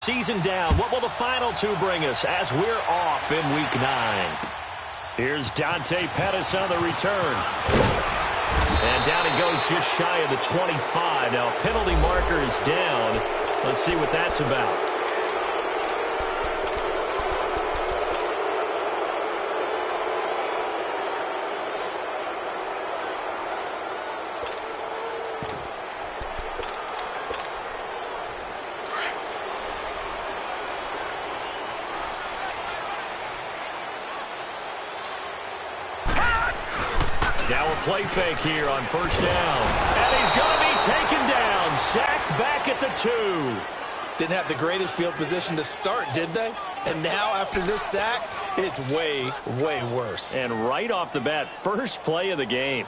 season down. What will the final two bring us as we're off in Week 9? Here's Dante Pettis on the return. And down he goes just shy of the 25. Now, penalty marker is down. Let's see what that's about. Now a play fake here on first down. And he's going to be taken down. Sacked back at the 2. Didn't have the greatest field position to start, did they? And now after this sack, it's way, way worse. And right off the bat, first play of the game.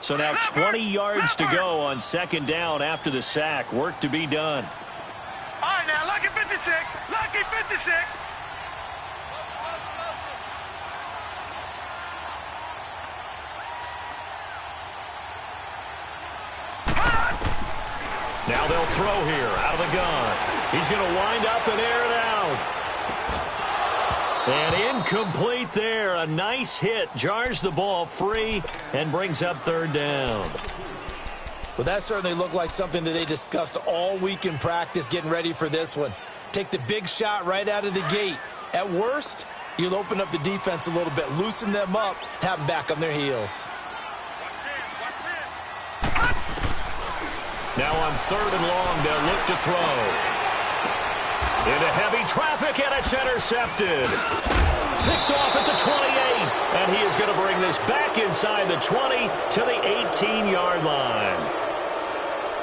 So now 20 yards to go on second down after the sack. Work to be done. All right, now, lucky 56. Lucky 56. Now they'll throw here out of the gun. He's going to wind up and air it out. And incomplete there. A nice hit. Jars the ball free and brings up third down. Well, that certainly looked like something that they discussed all week in practice getting ready for this one. Take the big shot right out of the gate. At worst, you'll open up the defense a little bit, loosen them up, have them back on their heels. Now on third and long, they'll look to throw. Into heavy traffic, and it's intercepted. Picked off at the 28, and he is going to bring this back inside the 20 to the 18-yard line.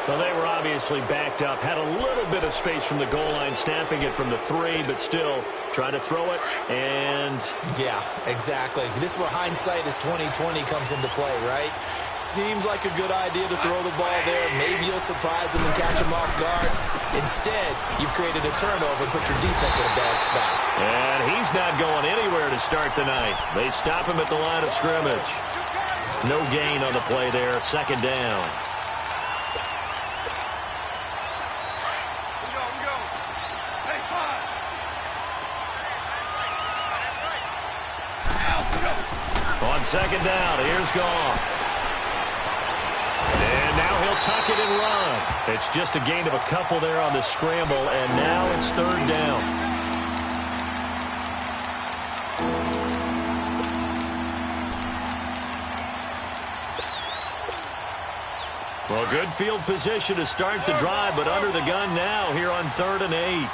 Well, they were obviously backed up, had a little bit of space from the goal line, snapping it from the 3, but still trying to throw it, and... Yeah, exactly. This is where hindsight is 20/20 comes into play, right? Seems like a good idea to throw the ball there. Maybe you'll surprise them and catch them off guard. Instead, you've created a turnover and put your defense in a bad spot. And he's not going anywhere to start the night. They stop him at the line of scrimmage. No gain on the play there, second down. On second down, here's Goff. And now he'll tuck it and run. It's just a gain of a couple there on the scramble, and now it's third down. Well, good field position to start the drive, but under the gun now here on 3rd and 8.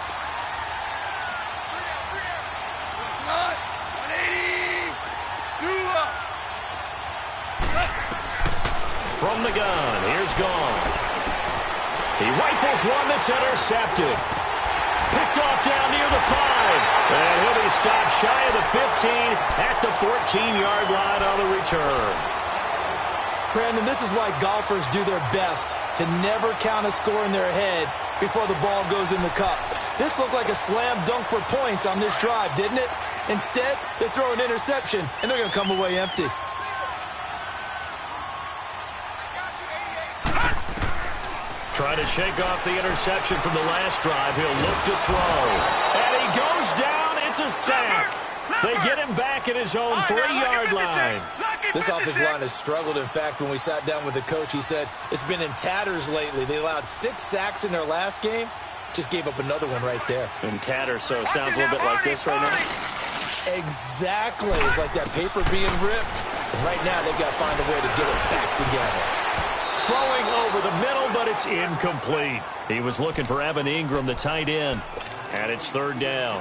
From the gun, here's Goff. He rifles one that's intercepted. Picked off down near the 5. And he'll be stopped shy of the 15 at the 14-yard line on the return. Brandon, this is why golfers do their best to never count a score in their head before the ball goes in the cup. This looked like a slam dunk for points on this drive, didn't it? Instead, they throw an interception, and they're going to come away empty. Trying to shake off the interception from the last drive. He'll look to throw. And he goes down. It's a sack. They get him back at his own 3-yard line. This offensive line has struggled. In fact, when we sat down with the coach, he said it's been in tatters lately. They allowed 6 sacks in their last game. Just gave up another one right there. In tatters, so it sounds a little bit like this right now. Exactly. It's like that paper being ripped. And right now, they've got to find a way to get it back together. Throwing over the middle, but it's incomplete. He was looking for Evan Ingram, the tight end. And it's third down.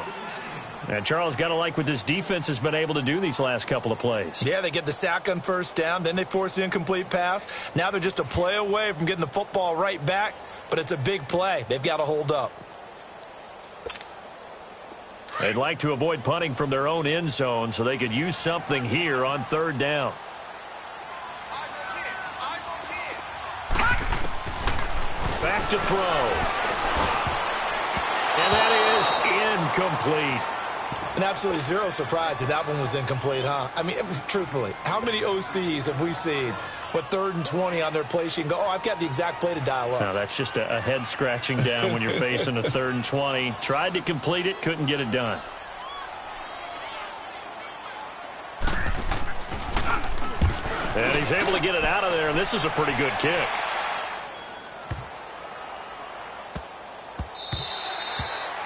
And Charles, got to like what this defense has been able to do these last couple of plays. Yeah, they get the sack on first down, then they force the incomplete pass. Now they're just a play away from getting the football right back, but it's a big play. They've got to hold up. They'd like to avoid punting from their own end zone so they could use something here on third down. Back to throw. And that is incomplete. And absolutely zero surprise that that one was incomplete, huh? I mean, truthfully, how many OCs have we seen But 3rd and 20 on their play sheet and go, oh, I've got the exact play to dial up. No, that's just a head scratching down when you're facing a 3rd and 20. Tried to complete it, couldn't get it done. And he's able to get it out of there, and this is a pretty good kick.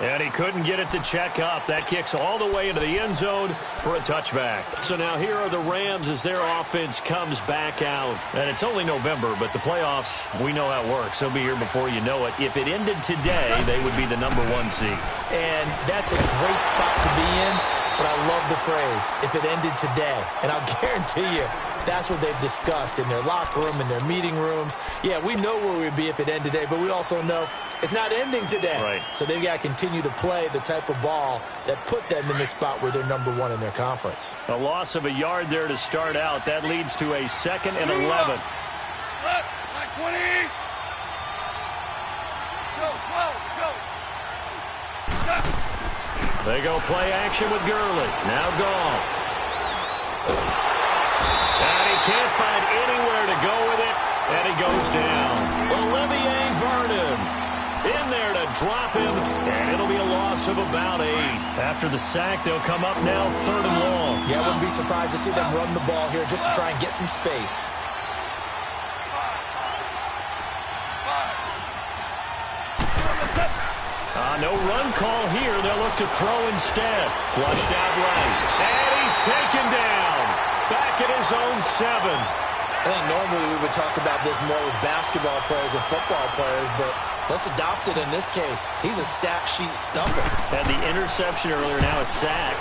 And he couldn't get it to check up. That kicks all the way into the end zone for a touchback. So now here are the Rams as their offense comes back out. And it's only November, but the playoffs, we know how it works. They'll be here before you know it. If it ended today, they would be the #1 seed. And that's a great spot to be in, but I love the phrase, if it ended today. And I'll guarantee you, that's what they've discussed in their locker room, in their meeting rooms. Yeah, we know where we'd be if it ended today, but we also know it's not ending today. Right. So they've got to continue to play the type of ball that put them in the spot where they're #1 in their conference. A loss of a yard there to start out. That leads to a 2nd and 11. Like 20. Go. They go play action with Gurley. Now Goff. And he can't find anywhere to go with it, and he goes down. Olivier Vernon in there to drop him, and it'll be a loss of about 8. After the sack, they'll come up now 3rd and long. Yeah, I wouldn't be surprised to see them run the ball here just to try and get some space. No run call here. They'll look to throw instead. Flushed out right. And he's taken down. Back at his own 7. I think normally we would talk about this more with basketball players and football players, but let's adopt it in this case. He's a stat sheet stuffer. Had the interception earlier, now a sack.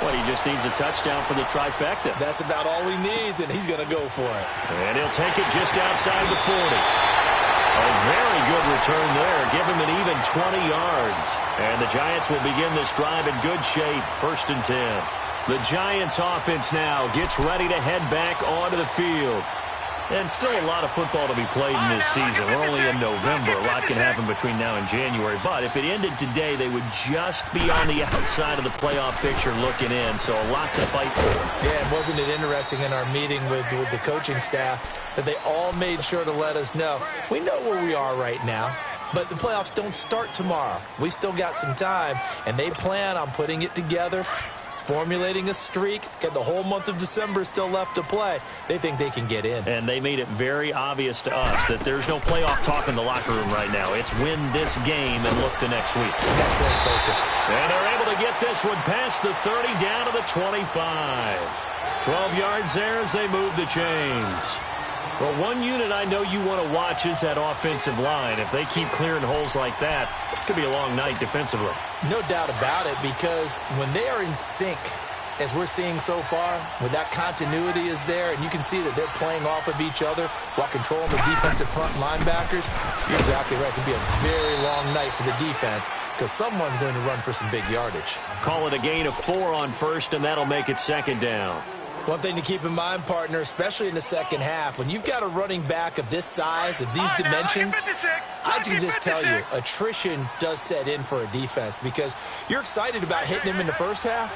Well, he just needs a touchdown for the trifecta. That's about all he needs, and he's going to go for it. And he'll take it just outside the 40. A very good return there. Give him an even 20 yards. And the Giants will begin this drive in good shape. 1st and 10. The Giants offense now gets ready to head back onto the field. And still a lot of football to be played in this season. We're only in November. A lot can happen between now and January. But if it ended today, they would just be on the outside of the playoff picture looking in. So a lot to fight for. Yeah, and wasn't it interesting in our meeting with the coaching staff that they all made sure to let us know, we know where we are right now, but the playoffs don't start tomorrow. We still got some time, and they plan on putting it together, formulating a streak, got the whole month of December still left to play. They think they can get in. And they made it very obvious to us that there's no playoff talk in the locker room right now. It's win this game and look to next week. That's their focus. And they're able to get this one past the 30 down to the 25. 12 yards there as they move the chains. Well, one unit I know you want to watch is that offensive line. If they keep clearing holes like that, it's going to be a long night defensively. No doubt about it, because when they are in sync, as we're seeing so far, when that continuity is there, and you can see that they're playing off of each other while controlling the defensive front linebackers, you're exactly right. It could be a very long night for the defense because someone's going to run for some big yardage. Call it a gain of 4 on 1st, and that'll make it 2nd down. One thing to keep in mind, partner, especially in the second half, when you've got a running back of this size, of these dimensions, I can just tell you, attrition does set in for a defense because you're excited about hitting him in the first half.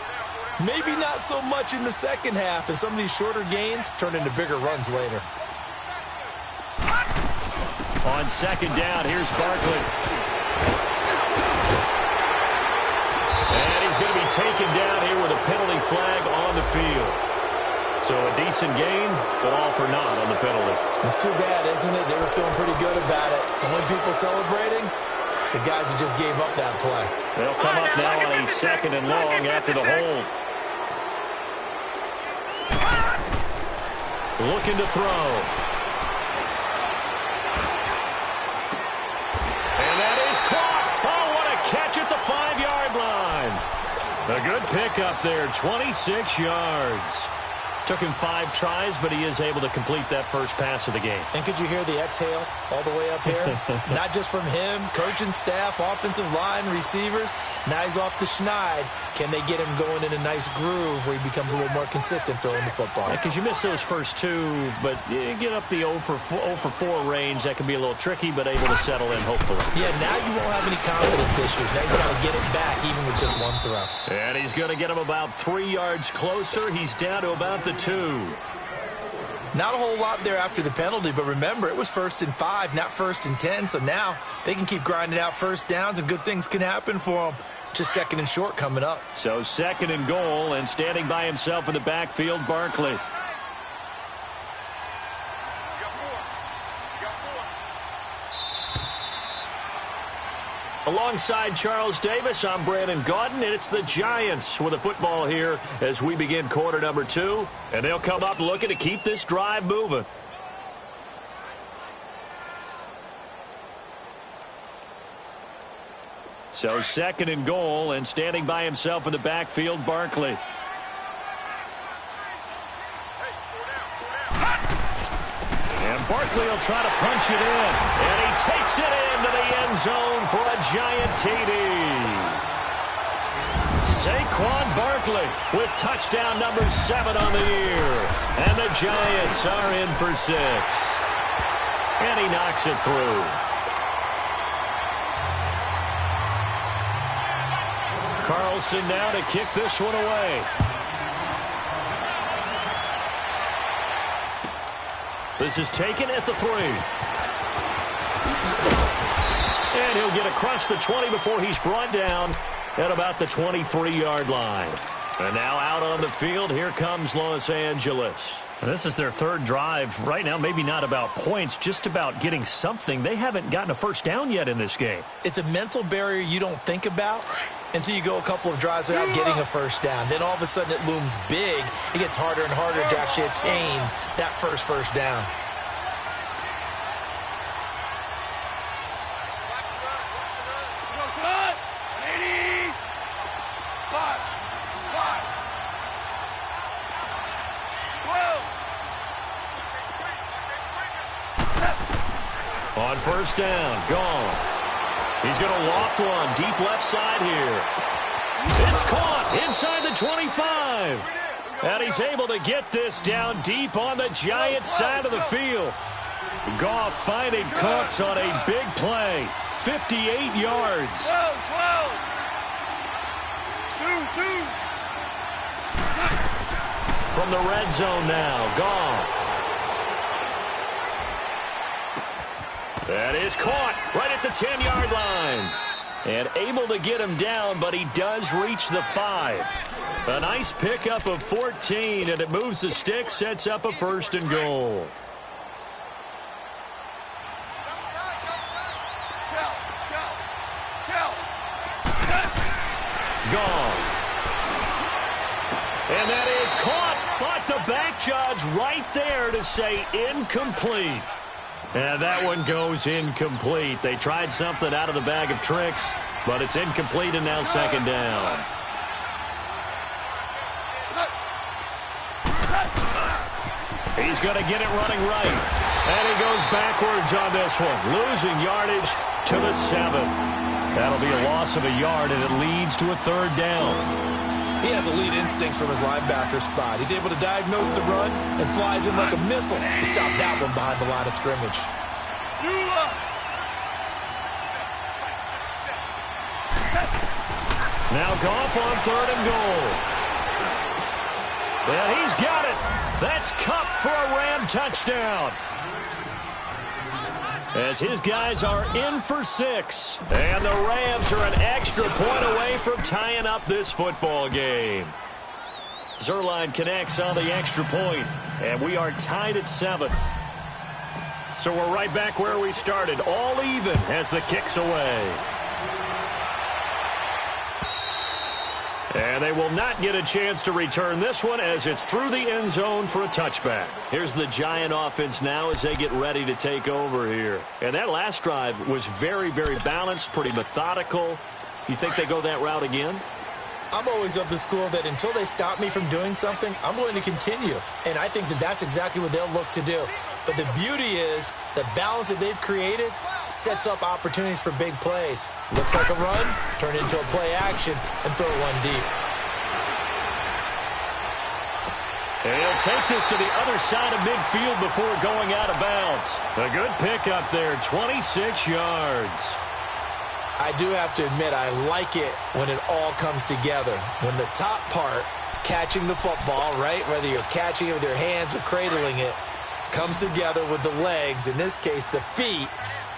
Maybe not so much in the second half, and some of these shorter gains turn into bigger runs later. On 2nd down, here's Barkley. And he's going to be taken down here with a penalty flag on the field. So a decent gain, but all for naught on the penalty. It's too bad, isn't it? They were feeling pretty good about it. The only people celebrating, the guys who just gave up that play. They'll come up now on a 2nd and long after the hold. Looking to throw. And that is caught. Oh, what a catch at the 5-yard line. A good pickup there, 26 yards. Took him 5 tries, but he is able to complete that first pass of the game. And could you hear the exhale all the way up here? Not just from him, coaching staff, offensive line, receivers. Now he's off the schneid. Can they get him going in a nice groove where he becomes a little more consistent throwing the football? Because you miss those first 2, but you get up the 0 for 4 range. That can be a little tricky, but able to settle in, hopefully. Yeah, now you won't have any confidence issues. Now you got to get it back even with just 1 throw. And he's going to get him about 3 yards closer. He's down to about the 2. Not a whole lot there after the penalty, but remember, it was 1st and 5, not 1st and 10, so now they can keep grinding out first downs and good things can happen for them. Just 2nd and short coming up. So 2nd and goal, and standing by himself in the backfield, Barkley. Alongside Charles Davis, I'm Brandon Gaudin, and it's the Giants with the football here as we begin quarter number 2. And they'll come up looking to keep this drive moving. So 2nd and goal, and standing by himself in the backfield, Barkley. And Barkley will try to punch it in, and he takes it into the end zone for a Giant TD. Saquon Barkley with touchdown number 7 on the year. And the Giants are in for 6. And he knocks it through. Carlson now to kick this one away. This is taken at the 3. And he'll get across the 20 before he's brought down at about the 23-yard line. And now out on the field, here comes Los Angeles. And this is their 3rd drive. Right now, maybe not about points, just about getting something. They haven't gotten a first down yet in this game. It's a mental barrier you don't think about until you go a couple of drives without getting a first down. Then all of a sudden it looms big. It gets harder and harder to actually attain that first down. On first down, gone. He's going to loft one deep left side here. It's caught inside the 25. And he's able to get this down deep on the Giants side of the field. Goff finding Cooks on a big play. 58 yards. From the red zone now, Goff. That is caught right at the 10-yard line. And able to get him down, but he does reach the 5. A nice pickup of 14, and it moves the stick, sets up a 1st and goal. Goff. And that is caught, but the back judge right there to say incomplete. And that one goes incomplete. They tried something out of the bag of tricks, but it's incomplete and now 2nd down. He's going to get it running right. And he goes backwards on this one, losing yardage to the 7. That'll be a loss of a yard, and it leads to a 3rd down. He has elite instincts from his linebacker spot. He's able to diagnose the run and flies in like a missile to stop that one behind the line of scrimmage. Now Goff on 3rd and goal. And he's got it. That's Kupp for a Ram touchdown. As his guys are in for 6. And the Rams are an extra point away from tying up this football game. Zerline connects on the extra point, and we are tied at 7. So we're right back where we started, all even as the kick's away. And they will not get a chance to return this one as it's through the end zone for a touchback. Here's the Giant offense now as they get ready to take over here. And that last drive was very, very balanced, pretty methodical. You think they go that route again? I'm always of the school that until they stop me from doing something, I'm going to continue. And I think that that's exactly what they'll look to do. But the beauty is the balance that they've created sets up opportunities for big plays. Looks like a run, turn it into a play action, and throw one deep. And he'll take this to the other side of midfield before going out of bounds. A good pickup there, 26 yards. I do have to admit, I like it when it all comes together. When the top part, catching the football, right, whether you're catching it with your hands or cradling it, comes together with the legs, in this case the feet,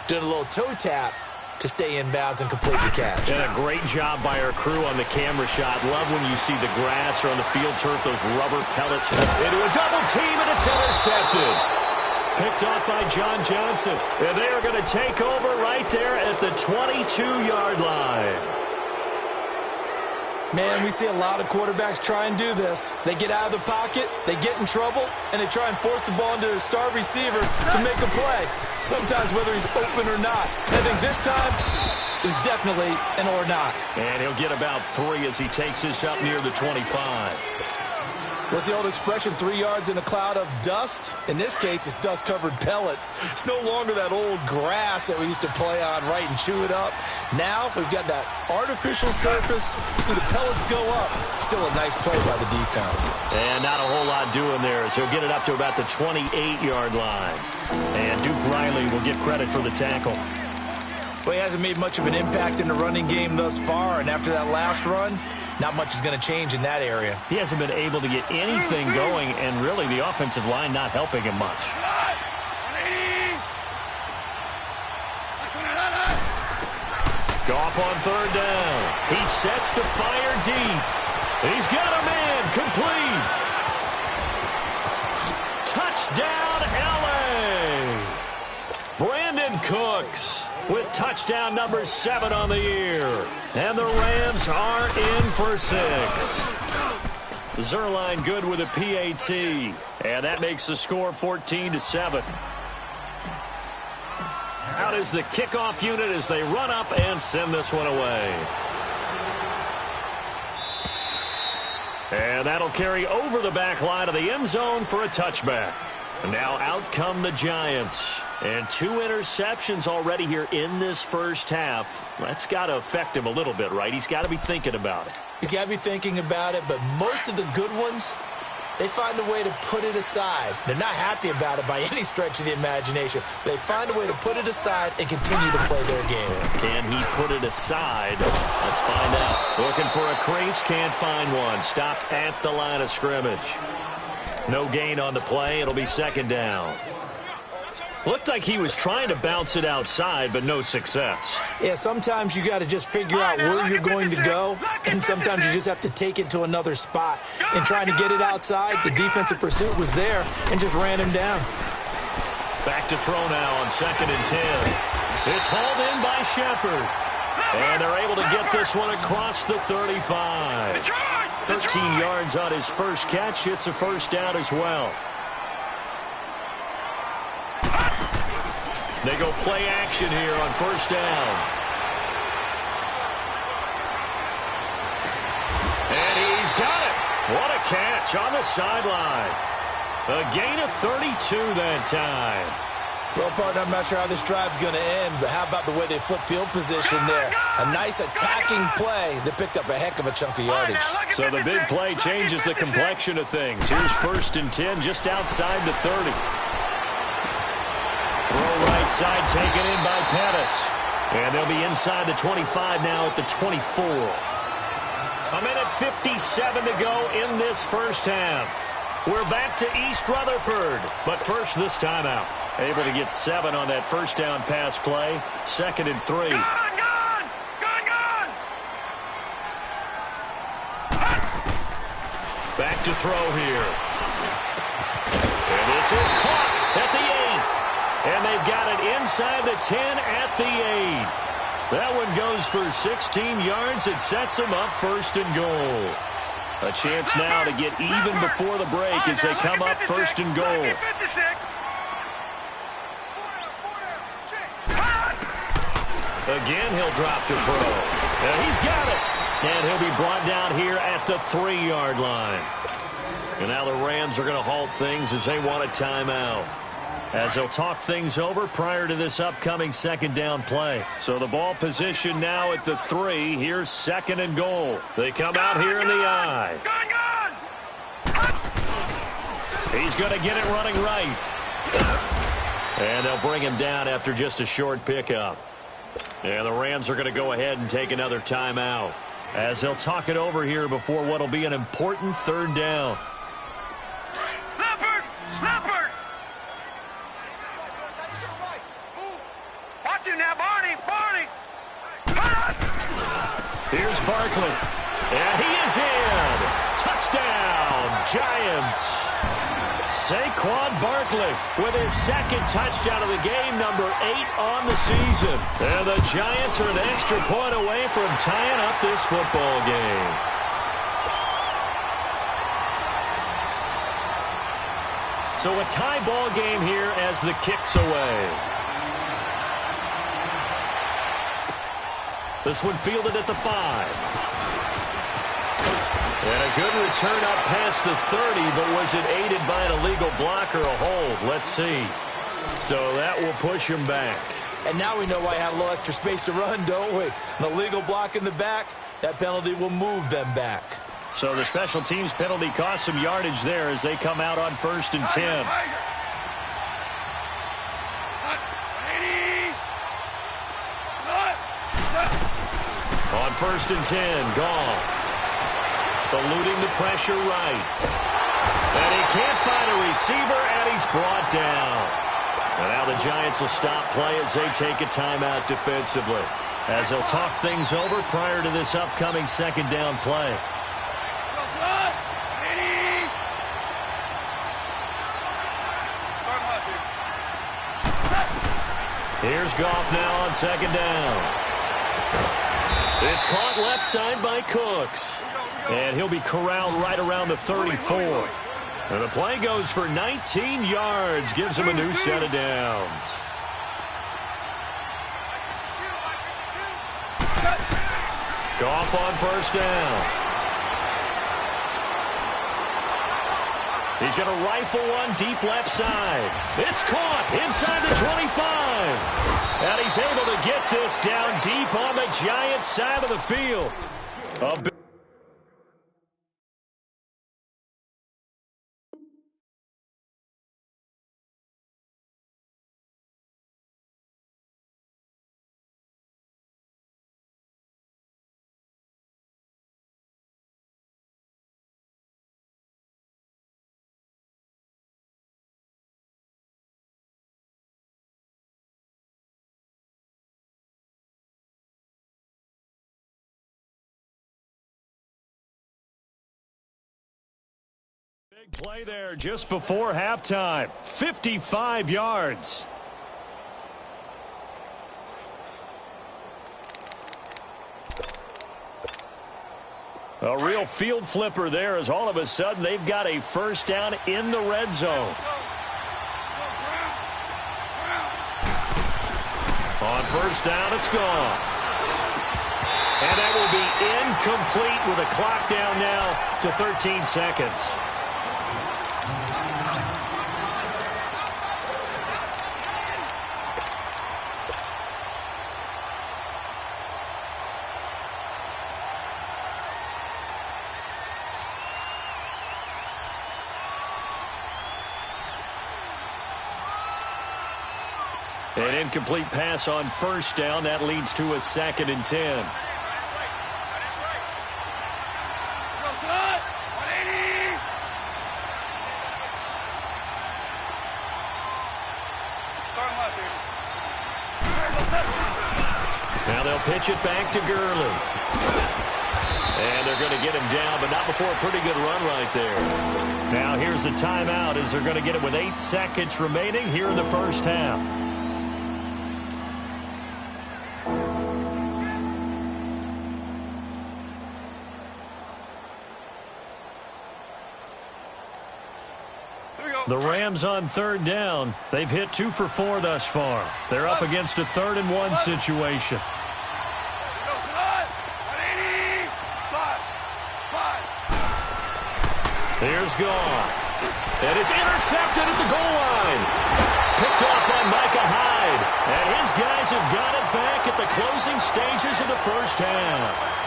doing a little toe tap to stay in bounds and complete the catch. And a great job by our crew on the camera shot. Love when you see the grass or on the field turf, those rubber pellets into a double team, and it's intercepted. Picked off by John Johnson. And they are going to take over right there at the 22-yard line. Man, we see a lot of quarterbacks try and do this. They get out of the pocket, they get in trouble, and they try and force the ball into their star receiver to make a play, sometimes whether he's open or not. I think this time, it was definitely an or not. And he'll get about 3 as he takes this up near the 25. What's the old expression, 3 yards in a cloud of dust? In this case, it's dust-covered pellets. It's no longer that old grass that we used to play on, right, and chew it up. Now, we've got that artificial surface. You see the pellets go up. Still a nice play by the defense. And not a whole lot doing there as he'll get it up to about the 28-yard line. And Duke Riley will get credit for the tackle. Well, he hasn't made much of an impact in the running game thus far, and after that last run, not much is going to change in that area. He hasn't been able to get anything going, and really the offensive line not helping him much. Goff on 3rd down. He sets the fire deep. He's got a man complete. Touchdown, L.A. Brandon Cooks with touchdown number 7 on the year. And the Rams are in for 6. Zerline good with a PAT. And that makes the score 14-7. Out is the kickoff unit as they run up and send this one away. And that'll carry over the back line of the end zone for a touchback. And now out come the Giants. And 2 interceptions already here in this first half. That's got to affect him a little bit, right? He's got to be thinking about it. He's got to be thinking about it, but most of the good ones, they find a way to put it aside. They're not happy about it by any stretch of the imagination. They find a way to put it aside and continue to play their game. Can he put it aside? Let's find out. Looking for a crease, can't find one. Stopped at the line of scrimmage. No gain on the play. It'll be 2nd down. Looked like he was trying to bounce it outside, but no success. Yeah, sometimes you got to just figure out where you're going to go, and sometimes you just have to take it to another spot. And trying to get it outside, the defensive pursuit was there and just ran him down. Back to throw now on 2nd and 10. It's hauled in by Shepard. And they're able to get this one across the 35. 13 yards on his first catch. It's a 1st down as well. They go play action here on 1st down. And he's got it. What a catch on the sideline. A gain of 32 that time. Well, partner, I'm not sure how this drive's going to end, but how about the way they flip field position there? A nice attacking play that picked up a heck of a chunk of yardage. So the big play changes the complexion of things. Here's 1st and 10 just outside the 30. Throw right side taken in by Pettis. And they'll be inside the 25 now at the 24. 1:57 to go in this first half. We're back to East Rutherford. But first, this timeout. Able to get 7 on that 1st down pass play. 2nd and 3. Gone! Back to throw here. And this is caught at the 8. And they've got it inside the 10 at the 8. That one goes for 16 yards. It sets them up 1st and goal. A chance now to get even before the break as they come up 1st and goal. Again, he'll drop to throw. And he's got it. And he'll be brought down here at the 3-yard line. And now the Rams are going to halt things as they want a timeout. As they'll talk things over prior to this upcoming 2nd down play. So the ball position now at the 3. Here's 2nd and goal. They come out here in the I. He's going to get it running right. And they'll bring him down after just a short pickup. And the Rams are going to go ahead and take another timeout. As they'll talk it over here before what will be an important 3rd down. Barney! Here's Barkley. And he is in. Touchdown, Giants. Saquon Barkley with his second touchdown of the game, number 8 on the season. And the Giants are an extra point away from tying up this football game. So a tie ball game here as the kick's away. This one fielded at the 5. And a good return up past the 30, but was it aided by an illegal block or a hold? Let's see. So that will push him back. And now we know why he had a little extra space to run, don't we? An illegal block in the back, that penalty will move them back. So the special teams penalty cost some yardage there as they come out on 1st and 10. On 1st and 10, Goff. Eluding the pressure right. And he can't find a receiver, and he's brought down. And now the Giants will stop play as they take a timeout defensively, as they'll talk things over prior to this upcoming second down play. Here's Goff now on 2nd down. It's caught left side by Cooks. And he'll be corralled right around the 34. And the play goes for 19 yards. Gives him a new set of downs. Goff on 1st down. He's going to rifle one deep left side. It's caught inside the 25. And he's able to get this down deep on the Giants side of the field. Big play there just before halftime. 55 yards. A real field flipper there as all of a sudden they've got a 1st down in the red zone. On 1st down, it's gone. And that will be incomplete with a clock down now to 13 seconds. An incomplete pass on 1st down. That leads to a 2nd and 10. Now they'll pitch it back to Gurley. And they're going to get him down, but not before a pretty good run right there. Now here's a timeout as they're going to get it with 8 seconds remaining here in the 1st half. The Rams on 3rd down. They've hit 2 for 4 thus far. They're up against a 3rd and 1 situation. Here's Goff. And it's intercepted at the goal line. Picked off by Micah Hyde. And his guys have got it back at the closing stages of the 1st half.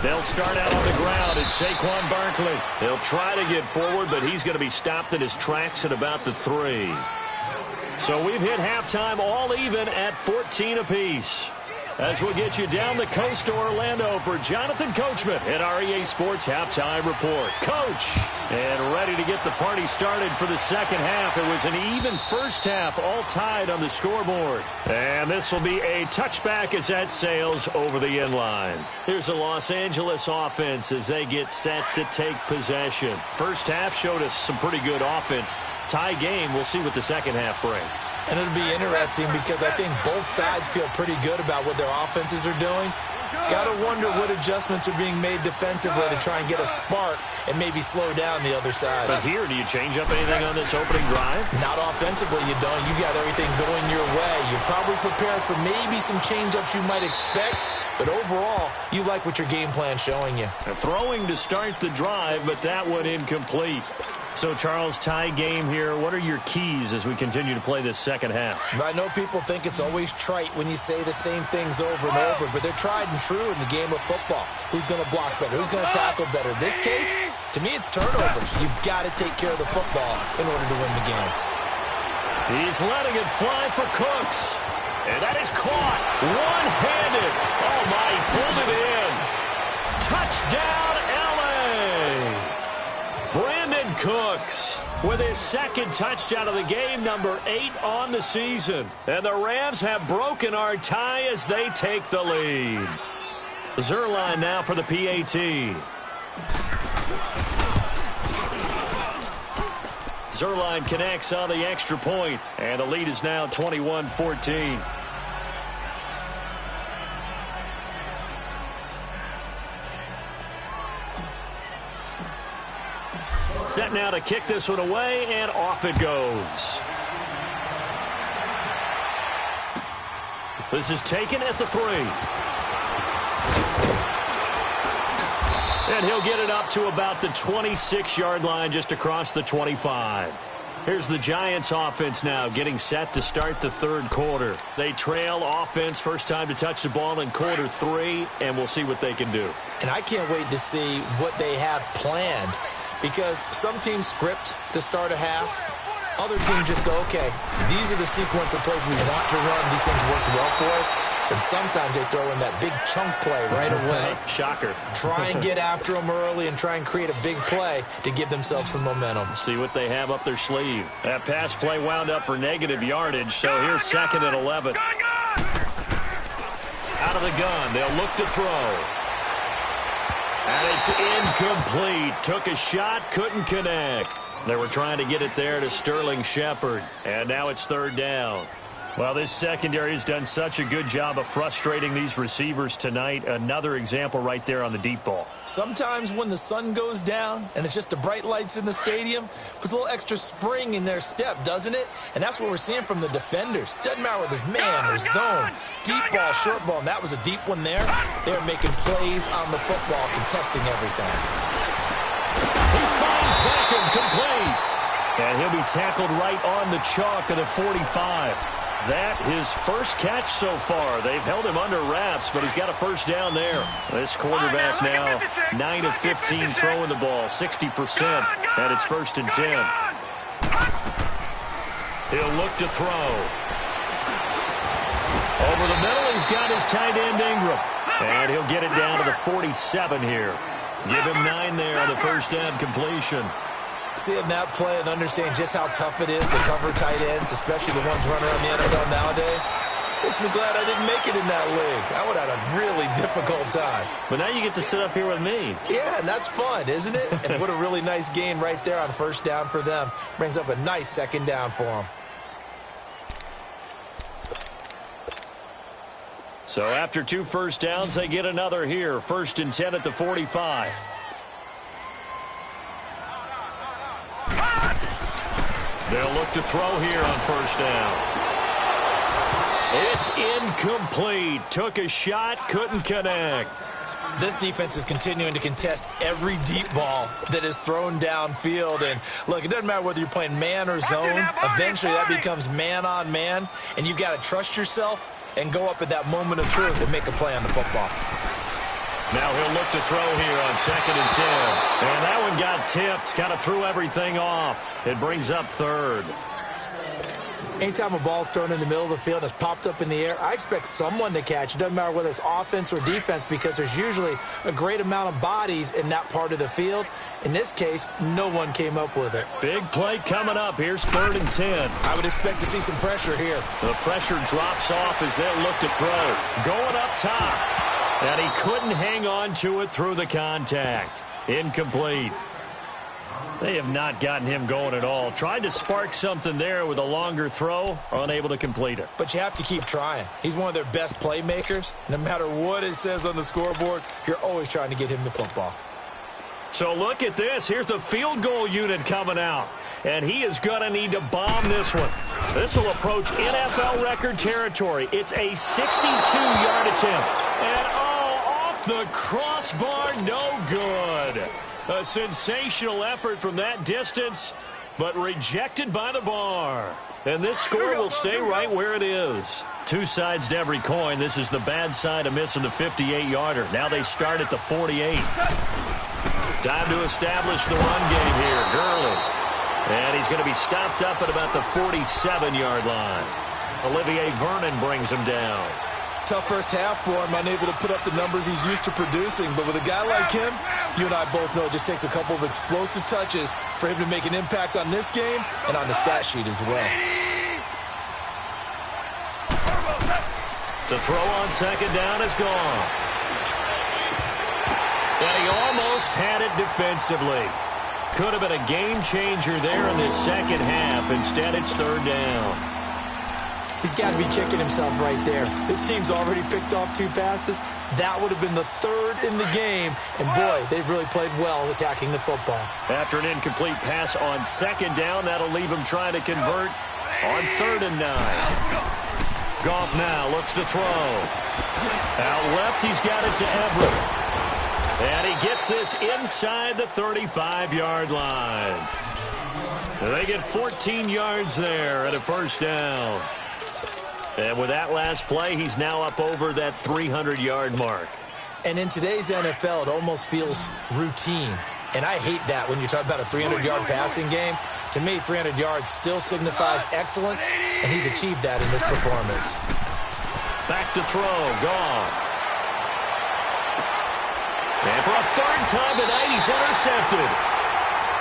They'll They'll start out on the ground. It's Saquon Barkley. He'll try to get forward, but he's going to be stopped in his tracks at about the 3. So we've hit halftime all even at 14 apiece. As we'll get you down the coast to Orlando for Jonathan Coachman at our EA Sports Halftime Report. Coach, and ready to get the party started for the second half. It was an even first half, all tied on the scoreboard. And this will be a touchback as that sails over the end line. Here's a Los Angeles offense as they get set to take possession. First half showed us some pretty good offense. Tie game, we'll see what the second half brings. And it'll be interesting because I think both sides feel pretty good about what their offenses are doing. Got to wonder what adjustments are being made defensively to try and get a spark and maybe slow down the other side. But here, do you change up anything on this opening drive? Not offensively, you don't. You got everything going your way. You've probably prepared for maybe some change-ups you might expect, but overall, you like what your game plan's showing you. Throwing to start the drive, but that one incomplete. So, Charles, tie game here. What are your keys as we continue to play this second half? I know people think it's always trite when you say the same things over and over, but they're tried and true in the game of football. Who's going to block better? Who's going to tackle better? In this case, to me, it's turnovers. You've got to take care of the football in order to win the game. He's letting it fly for Cooks. And that is caught one-handed. Oh, my, he pulled it in. Touchdown, L.A. Brandon Cooks with his second touchdown of the game, number 8 on the season. And the Rams have broken our tie as they take the lead. Zerline now for the PAT. Zerline connects on the extra point, and the lead is now 21-14. Set now to kick this one away, and off it goes. This is taken at the 3. And he'll get it up to about the 26-yard line, just across the 25. Here's the Giants offense now getting set to start the third quarter. They trail offense, first time to touch the ball in quarter 3, and we'll see what they can do. And I can't wait to see what they have planned, because some teams script to start a half. Other teams just go, okay, these are the sequence of plays we want to run. These things worked well for us. And sometimes they throw in that big chunk play right away. Shocker. Try and get after them early and try and create a big play to give themselves some momentum. See what they have up their sleeve. That pass play wound up for negative yardage, so here's second and 11. Out of the gun, they'll look to throw. And it's incomplete. Took a shot, couldn't connect. They were trying to get it there to Sterling Shepard. And now it's third down. Well, this secondary has done such a good job of frustrating these receivers tonight. Another example right there on the deep ball. Sometimes when the sun goes down and it's just the bright lights in the stadium, puts a little extra spring in their step, doesn't it? And that's what we're seeing from the defenders. Doesn't matter whether it's man or zone, deep ball, short ball, and that was a deep one there. They're making plays on the football, contesting everything. He finds Beckham complete. And he'll be tackled right on the chalk of the 45. That his first catch so far. They've held him under wraps, but he's got a first down there. This quarterback now 9 of 15 throwing the ball, 60%, and it's first and 10. He'll look to throw. Over the middle, he's got his tight end Ingram, and he'll get it down to the 47 here. Give him 9 there on the first down completion. Seeing that play and understanding just how tough it is to cover tight ends, especially the ones running around the NFL nowadays, makes me glad I didn't make it in that league. I would have had a really difficult time. But now you get to sit up here with me. Yeah, and that's fun, isn't it? And what a really nice gain right there on first down for them. Brings up a nice second down for them. So after 2 first downs, they get another here. First and 10 at the 45. They'll look to throw here on first down. It's incomplete. Took a shot, couldn't connect. This defense is continuing to contest every deep ball that is thrown downfield. And, look, it doesn't matter whether you're playing man or zone. Eventually that becomes man on man, and you've got to trust yourself and go up at that moment of truth and make a play on the football. Now he'll look to throw here on 2nd and 10. And that one got tipped, kind of threw everything off. It brings up 3rd. Anytime a ball's thrown in the middle of the field and it's popped up in the air, I expect someone to catch. It doesn't matter whether it's offense or defense because there's usually a great amount of bodies in that part of the field. In this case, no one came up with it. Big play coming up. Here's 3rd and 10. I would expect to see some pressure here. The pressure drops off as they'll look to throw. Going up top. And he couldn't hang on to it through the contact. Incomplete. They have not gotten him going at all. Tried to spark something there with a longer throw, unable to complete it. But you have to keep trying. He's one of their best playmakers. No matter what it says on the scoreboard, you're always trying to get him the football. So look at this. Here's the field goal unit coming out. And he is going to need to bomb this one. This will approach NFL record territory. It's a 62-yard attempt. And, off the crossbar, no good. A sensational effort from that distance, but rejected by the bar. And this score will stay right where it is. Two sides to every coin. This is the bad side of missing the 58-yarder. Now they start at the 48. Time to establish the run game here. Gurley. And he's going to be stopped up at about the 47-yard line. Olivier Vernon brings him down. Tough first half for him, unable to put up the numbers he's used to producing. But with a guy like him, you and I both know it just takes a couple of explosive touches for him to make an impact on this game and on the stat sheet as well. To throw on 2nd down is gone. And he almost had it defensively. Could have been a game changer there in this second half. Instead, it's 3rd down. He's got to be kicking himself right there. His team's already picked off 2 passes. That would have been the 3rd in the game. And, boy, they've really played well attacking the football. After an incomplete pass on 2nd down, that'll leave him trying to convert on 3rd and 9. Goff now looks to throw. Out left, he's got it to Everett. And he gets this inside the 35-yard line. They get 14 yards there at a 1st down. And with that last play, he's now up over that 300-yard mark. And in today's NFL, it almost feels routine. And I hate that when you talk about a 300-yard passing game. To me, 300 yards still signifies excellence, and he's achieved that in this performance. Back to throw, Goff. And for a 3rd time tonight, he's intercepted.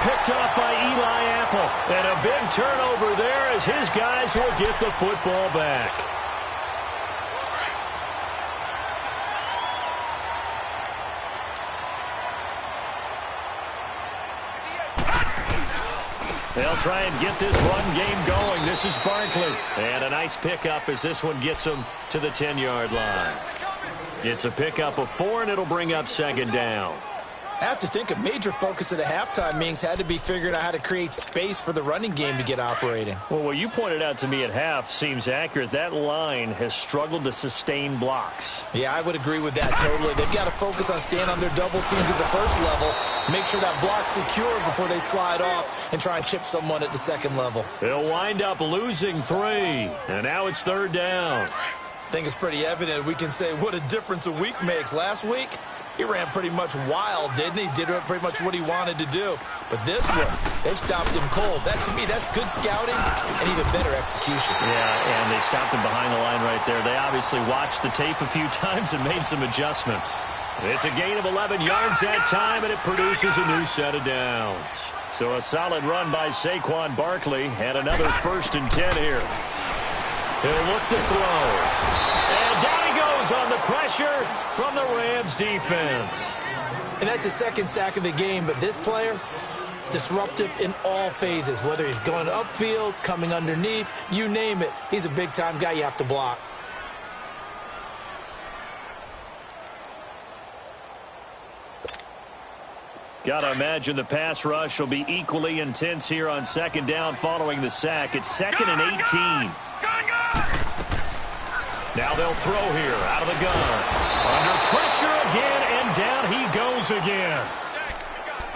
Picked off by Eli Apple. And a big turnover there as his guys will get the football back. They'll try and get this run game going. This is Barkley. And a nice pickup as this one gets him to the 10-yard line. It's a pickup of 4, and it'll bring up 2nd down. I have to think a major focus of the halftime meetings had to be figuring out how to create space for the running game to get operating. Well, what you pointed out to me at half seems accurate. That line has struggled to sustain blocks. Yeah, I would agree with that totally. They've got to focus on staying on their double teams at the 1st level, make sure that block's secure before they slide off and try and chip someone at the 2nd level. They'll wind up losing 3, and now it's 3rd down. I think it's pretty evident we can say what a difference a week makes. Last week, he ran pretty much wild, didn't he? Did pretty much what he wanted to do. But this one, they've stopped him cold. That, to me, that's good scouting and even better execution. Yeah, and they stopped him behind the line right there. They obviously watched the tape a few times and made some adjustments. It's a gain of 11 yards that time, and it produces a new set of downs. So a solid run by Saquon Barkley, and another 1st and 10 here. He'll look to throw. And down he goes on the pressure from the Rams defense. And that's his 2nd sack of the game, but this player, disruptive in all phases, whether he's going upfield, coming underneath, you name it. He's a big-time guy you have to block. Got to imagine the pass rush will be equally intense here on 2nd down following the sack. It's 2nd and 18. Now they'll throw here out of the gun. Under pressure again, and down he goes again.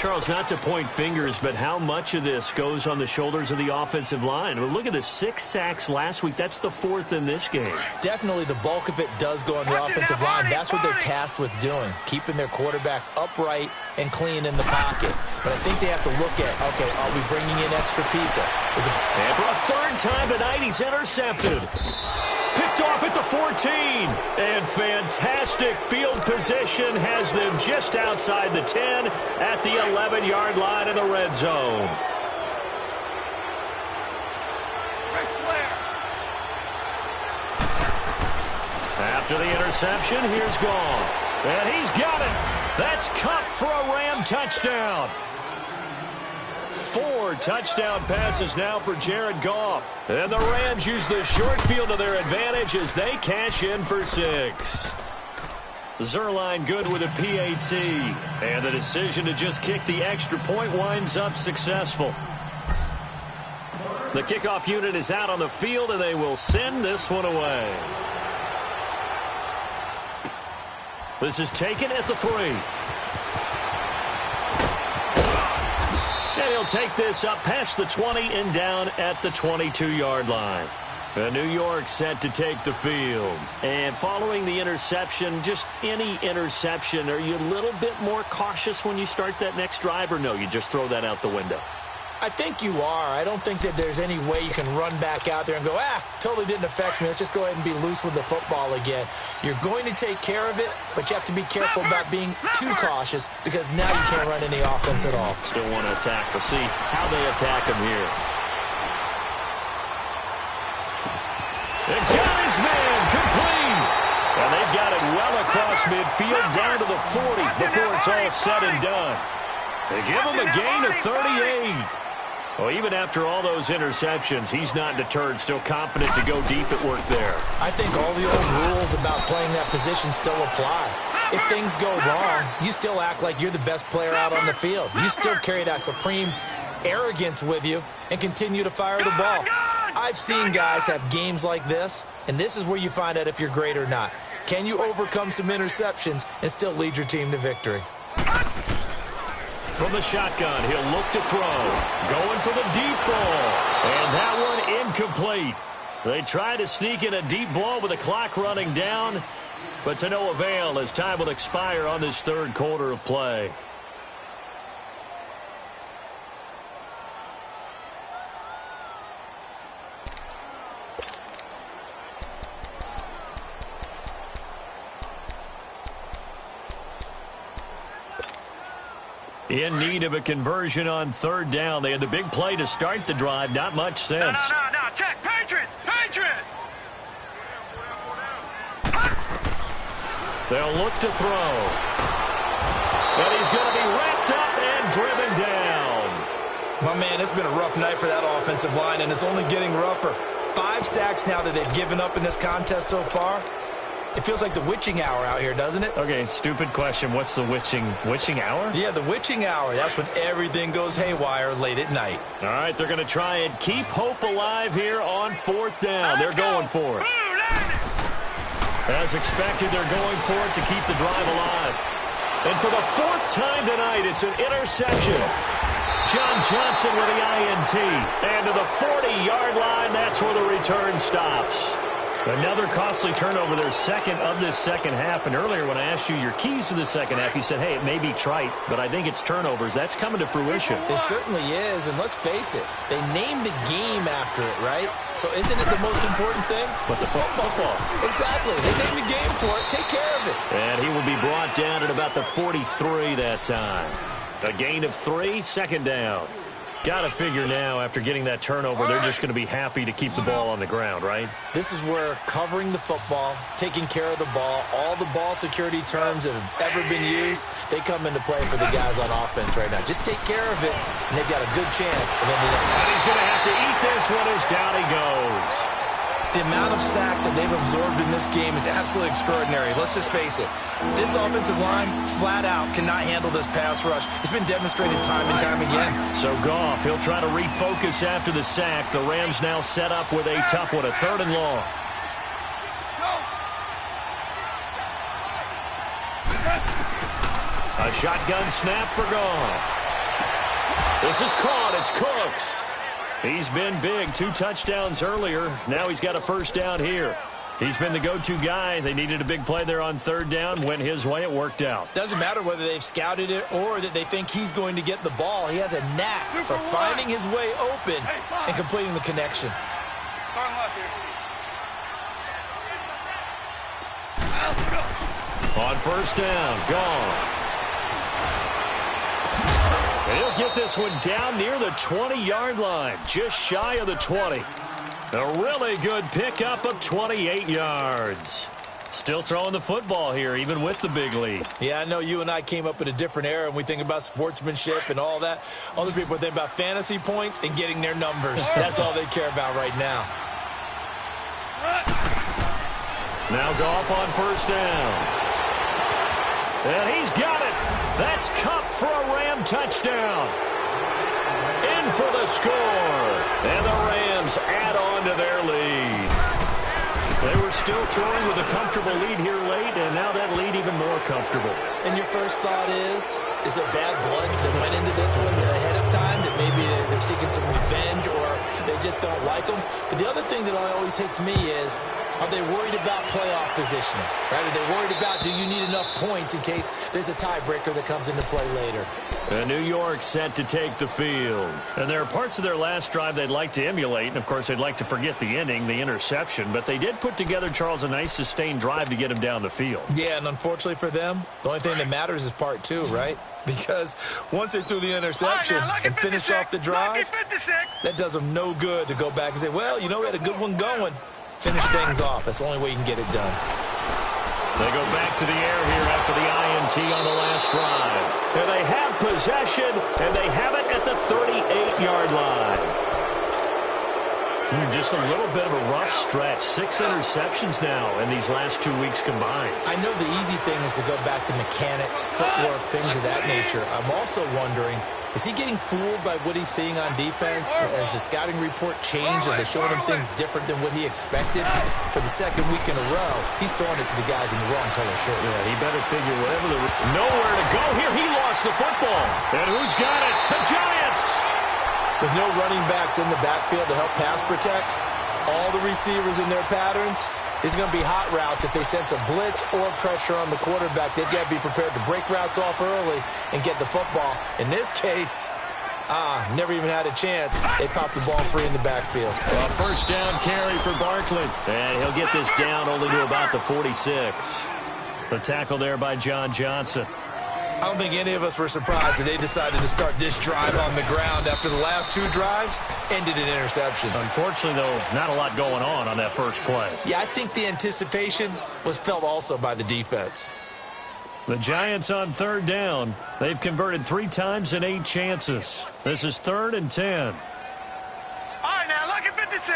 Charles, not to point fingers, but how much of this goes on the shoulders of the offensive line? Well, look at the 6 sacks last week. That's the 4th in this game. Definitely the bulk of it does go on the offensive line. That's what they're tasked with doing, keeping their quarterback upright and clean in the pocket. But I think they have to look at, okay, are we bringing in extra people? And for a 3rd time tonight, he's intercepted. Picked off at the 14. And fantastic field position has them just outside the 10 at the 11-yard line in the red zone. After the interception, here's Goff. And he's got it. That's Cup for a Ram touchdown. 4 touchdown passes now for Jared Goff. And the Rams use the short field to their advantage as they cash in for 6. Zerline good with a PAT. And the decision to just kick the extra point winds up successful. The kickoff unit is out on the field, and they will send this one away. This is taken at the 3. And he'll take this up past the 20 and down at the 22-yard line. New York set to take the field. And following the interception, just any interception, are you a little bit more cautious when you start that next drive, or no, you just throw that out the window? I think you are. I don't think that there's any way you can run back out there and go, totally didn't affect me. Let's just go ahead and be loose with the football again. You're going to take care of it, but you have to be careful about being too cautious because now you can't run any offense at all. Still want to attack. We'll see how they attack him here. And got his man complete. And they've got it well across midfield down to the 40 before it's all said and done. They give him a gain of 38. Well, even after all those interceptions, he's not deterred, still confident to go deep at work there. I think all the old rules about playing that position still apply. If things go wrong, you still act like you're the best player out on the field. You still carry that supreme arrogance with you and continue to fire the ball. I've seen guys have games like this, and this is where you find out if you're great or not. Can you overcome some interceptions and still lead your team to victory? From the shotgun, he'll look to throw. Going for the deep ball. And that one incomplete. They try to sneak in a deep ball with the clock running down, but to no avail as time will expire on this 3rd quarter of play. In need of a conversion on 3rd down. They had the big play to start the drive. Not much sense. No. Check. Patriot. They'll look to throw. And he's going to be wrapped up and driven down. My man, it's been a rough night for that offensive line, and it's only getting rougher. 5 sacks now that they've given up in this contest so far. It feels like the witching hour out here, doesn't it? Okay, stupid question. What's the witching hour? Yeah, the witching hour. That's when everything goes haywire late at night. All right, they're going to try and keep hope alive here on 4th down. They're going for it. As expected, they're going for it to keep the drive alive. And for the 4th time tonight, it's an interception. John Johnson with the INT. And to the 40-yard line, that's where the return stops. Another costly turnover, their 2nd of this 2nd half. And earlier when I asked you your keys to the 2nd half, you said, hey, it may be trite, but I think it's turnovers. That's coming to fruition. It certainly is, and let's face it, they named the game after it, right? So isn't it the most important thing? But it's football. Exactly. They named the game for it. Take care of it. And he will be brought down at about the 43 that time. A gain of 3, 2nd down. Got to figure now, after getting that turnover, they're just going to be happy to keep the ball on the ground, right? This is where covering the football, taking care of the ball, all the ball security terms that have ever been used, they come into play for the guys on offense right now. Just take care of it, and they've got a good chance. And he's going to have to eat this one as down he goes. The amount of sacks that they've absorbed in this game is absolutely extraordinary. Let's just face it. This offensive line, flat out, cannot handle this pass rush. It's been demonstrated time and time again. So Goff, he'll try to refocus after the sack. The Rams now set up with a tough one, a 3rd and long. A shotgun snap for Goff. This is caught. It's Cooks. He's been big. 2 touchdowns earlier. Now he's got a first down here. He's been the go-to guy. They needed a big play there on 3rd down. Went his way. It worked out. Doesn't matter whether they've scouted it or that they think he's going to get the ball. He has a knack for finding his way open and completing the connection. Starting left here. On 1st down, gone. And he'll get this one down near the 20-yard line, just shy of the 20. A really good pickup of 28 yards. Still throwing the football here, even with the big lead. Yeah, I know you and I came up in a different era, and we think about sportsmanship and all that. Other people think about fantasy points and getting their numbers. That's all they care about right now. Now Goff on 1st down. And he's got it. That's Kupp for a Ram touchdown. In for the score. And the Rams add on to their lead. They were still throwing with a comfortable lead here late, and now that lead even more comfortable. And your first thought is there bad blood that went into this one ahead of time, that maybe they're seeking some revenge or they just don't like them? But the other thing that always hits me is, are they worried about playoff positioning? Right? Are they worried about, do you need enough points in case there's a tiebreaker that comes into play later? And New York set to take the field. And there are parts of their last drive they'd like to emulate. And, of course, they'd like to forget the inning, the interception. But they did put together, Charles, a nice sustained drive to get him down the field. Yeah, and unfortunately for them, the only thing that matters is part 2, right? Because once they threw the interception and finished off the drive, that does them no good to go back and say, well, you know, we had a good one going. Finish things off. That's the only way you can get it done. They go back to the air here after the INT on the last drive. And they have possession, and they have it at the 38-yard line. Just a little bit of a rough stretch. 6 interceptions now in these last 2 weeks combined. I know the easy thing is to go back to mechanics, footwork, things of that nature. I'm also wondering, is he getting fooled by what he's seeing on defense? Has the scouting report changed? Are they showing him things different than what he expected? For the 2nd week in a row, he's throwing it to the guys in the wrong color shirts. Yeah, he better figure whatever the... Nowhere to go here. He lost the football. And who's got it? The Giants! With no running backs in the backfield to help pass protect, all the receivers in their patterns, it's going to be hot routes if they sense a blitz or pressure on the quarterback. They've got to be prepared to break routes off early and get the football. In this case, never even had a chance. They popped the ball free in the backfield. Well, 1st down carry for Barkley. And he'll get this down only to about the 46. The tackle there by John Johnson. I don't think any of us were surprised that they decided to start this drive on the ground after the last 2 drives ended in interceptions. Unfortunately, though, not a lot going on that first play. Yeah, I think the anticipation was felt also by the defense. The Giants on 3rd down. They've converted 3 times in 8 chances. This is 3rd and 10. All right, now, look at 56.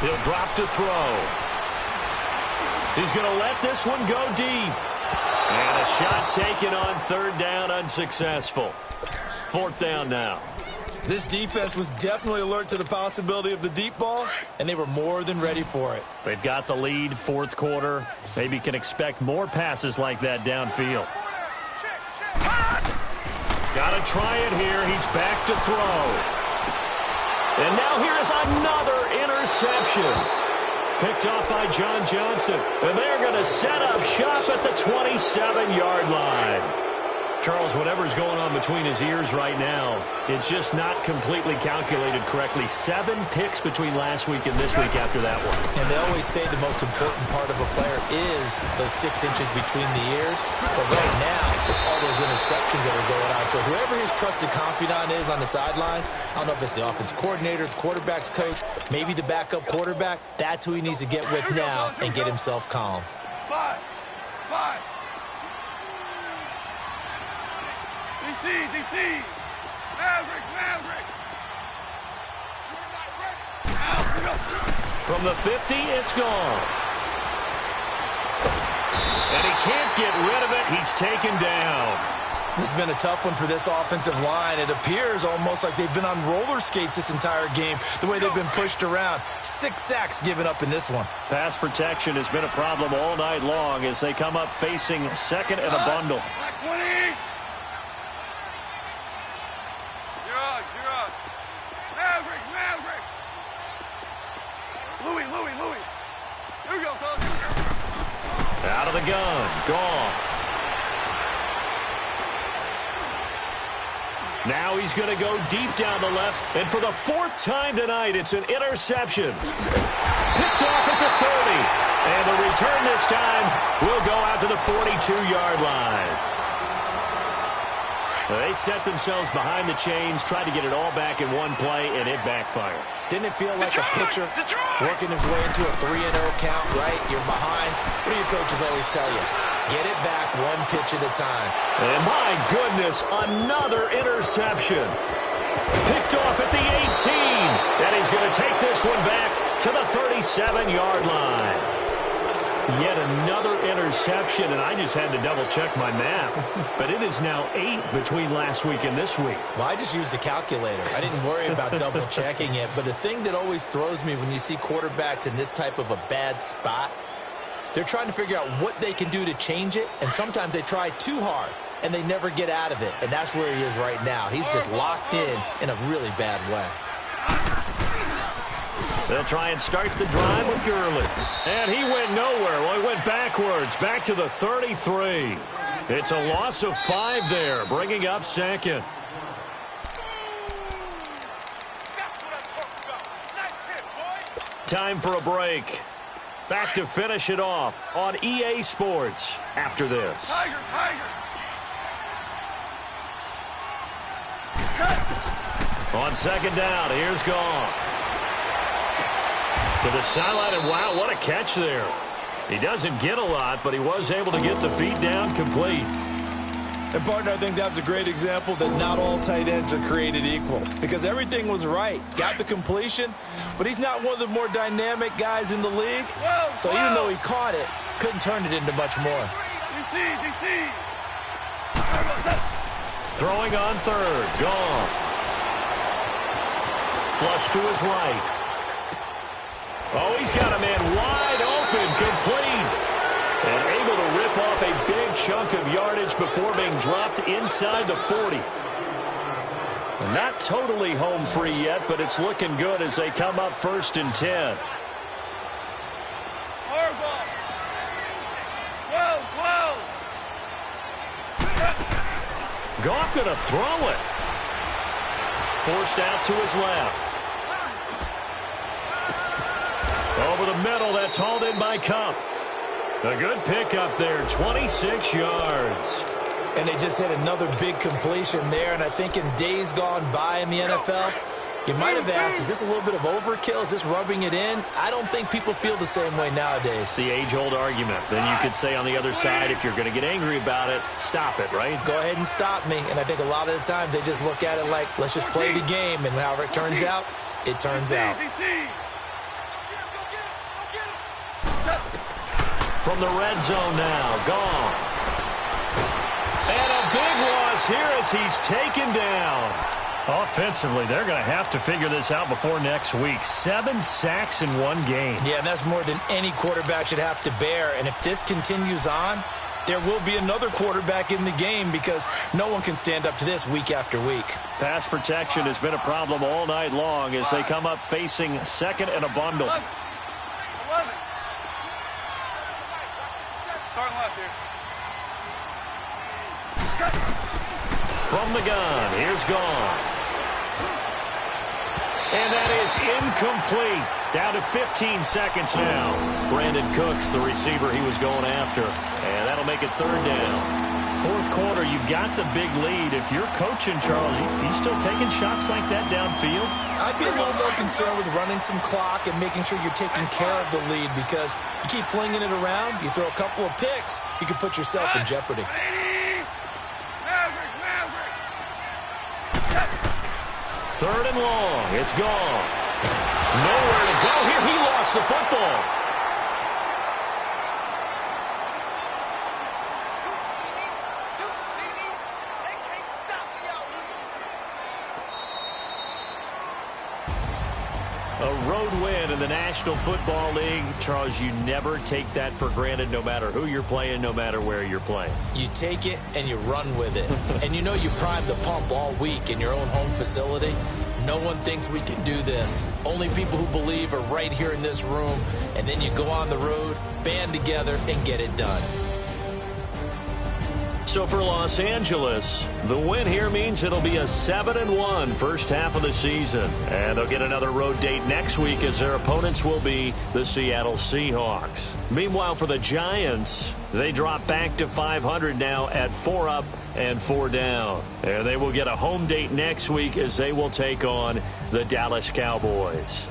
He'll drop to throw. He's going to let this one go deep. And a shot taken on 3rd down, unsuccessful. 4th down now. This defense was definitely alert to the possibility of the deep ball, and they were more than ready for it. They've got the lead, 4th quarter. Maybe can expect more passes like that downfield. Got to try it here. He's back to throw. And now here is another interception. Picked off by John Johnson. And they're going to set up shop at the 27-yard line. Charles, whatever's going on between his ears right now, it's just not completely calculated correctly. 7 picks between last week and this week after that one. And they always say the most important part of a player is those 6 inches between the ears. But right now, it's all those interceptions that are going on. So whoever his trusted confidant is on the sidelines, I don't know if it's the offensive coordinator, the quarterback's coach, maybe the backup quarterback, that's who he needs to get with now and get himself calm. 5. DC. Maverick. From the 50, it's gone. And he can't get rid of it. He's taken down. This has been a tough one for this offensive line. It appears almost like they've been on roller skates this entire game, the way they've been pushed around. 6 sacks given up in this one. Pass protection has been a problem all night long as they come up facing 2nd and a bundle. the gun. Goff. Now he's going to go deep down the left. And for the fourth time tonight, it's an interception. Picked off at the 30. And the return this time will go out to the 42-yard line. They set themselves behind the chains, tried to get it all back in one play, and it backfired. Didn't it feel like a pitcher working his way into a 3-0 count, right? You're behind. What do your coaches always tell you? Get it back one pitch at a time. And my goodness, another interception. Picked off at the 18. And he's going to take this one back to the 37-yard line. Yet another interception, and I just had to double-check my math. But it is now 8 between last week and this week. Well, I just used a calculator. I didn't worry about double-checking it. But the thing that always throws me when you see quarterbacks in this type of a bad spot, they're trying to figure out what they can do to change it, and sometimes they try too hard, and they never get out of it. And that's where he is right now. He's just locked in a really bad way. They'll try and start the drive with Gurley. And he went nowhere. Well, he went backwards, back to the 33. It's a loss of 5 there, bringing up second. Time for a break. Back to finish it off on EA Sports after this. Tiger, tiger. On second down, here's Goff. To the sideline, and wow, what a catch there. He doesn't get a lot, but he was able to get the feet down complete. And, partner, I think that's a great example that not all tight ends are created equal, because everything was right. Got the completion, but he's not one of the more dynamic guys in the league. So even though he caught it, couldn't turn it into much more. DC. Throwing on third, Goff. Flush to his right. Oh, he's got a man wide open, complete. And able to rip off a big chunk of yardage before being dropped inside the 40. Not totally home free yet, but it's looking good as they come up 1st and 10. Goff going to throw it. Forced out to his left. Over the middle, that's hauled in by Cup. A good pickup there, 26 yards. And they just hit another big completion there, and I think in days gone by in the NFL, you might have asked, is this a little bit of overkill? Is this rubbing it in? I don't think people feel the same way nowadays. The age-old argument. Then you could say on the other side, if you're going to get angry about it, stop it, right? Go ahead and stop me. And I think a lot of the times they just look at it like, let's just play the game, and however it turns out, it turns out. From the red zone now, Goff. And a big loss here as he's taken down. Offensively, they're going to have to figure this out before next week. 7 sacks in one game. Yeah, and that's more than any quarterback should have to bear. And if this continues on, there will be another quarterback in the game because no one can stand up to this week after week. Pass protection has been a problem all night long as they come up facing second and a bundle. Starting left here. From the gun, here's Goff. And that is incomplete. Down to 15 seconds now. Brandon Cooks, the receiver he was going after. And that'll make it 3rd down. 4th quarter, you've got the big lead. If you're coaching, Charles, you still taking shots like that downfield? I'd be a little more concerned with running some clock and making sure you're taking care of the lead because you keep flinging it around, you throw a couple of picks, you can put yourself in jeopardy. Third and long. It's gone. Nowhere to go here. He lost the football. A road win in the National Football League. Charles, you never take that for granted no matter who you're playing, no matter where you're playing. You take it and you run with it. And you know you primed the pump all week in your own home facility. No one thinks we can do this. Only people who believe are right here in this room. And then you go on the road, band together, and get it done. So for Los Angeles, the win here means it'll be a 7-1 first half of the season. And they'll get another road date next week as their opponents will be the Seattle Seahawks. Meanwhile, for the Giants, they drop back to 500 now at 4 up and 4 down. And they will get a home date next week as they will take on the Dallas Cowboys.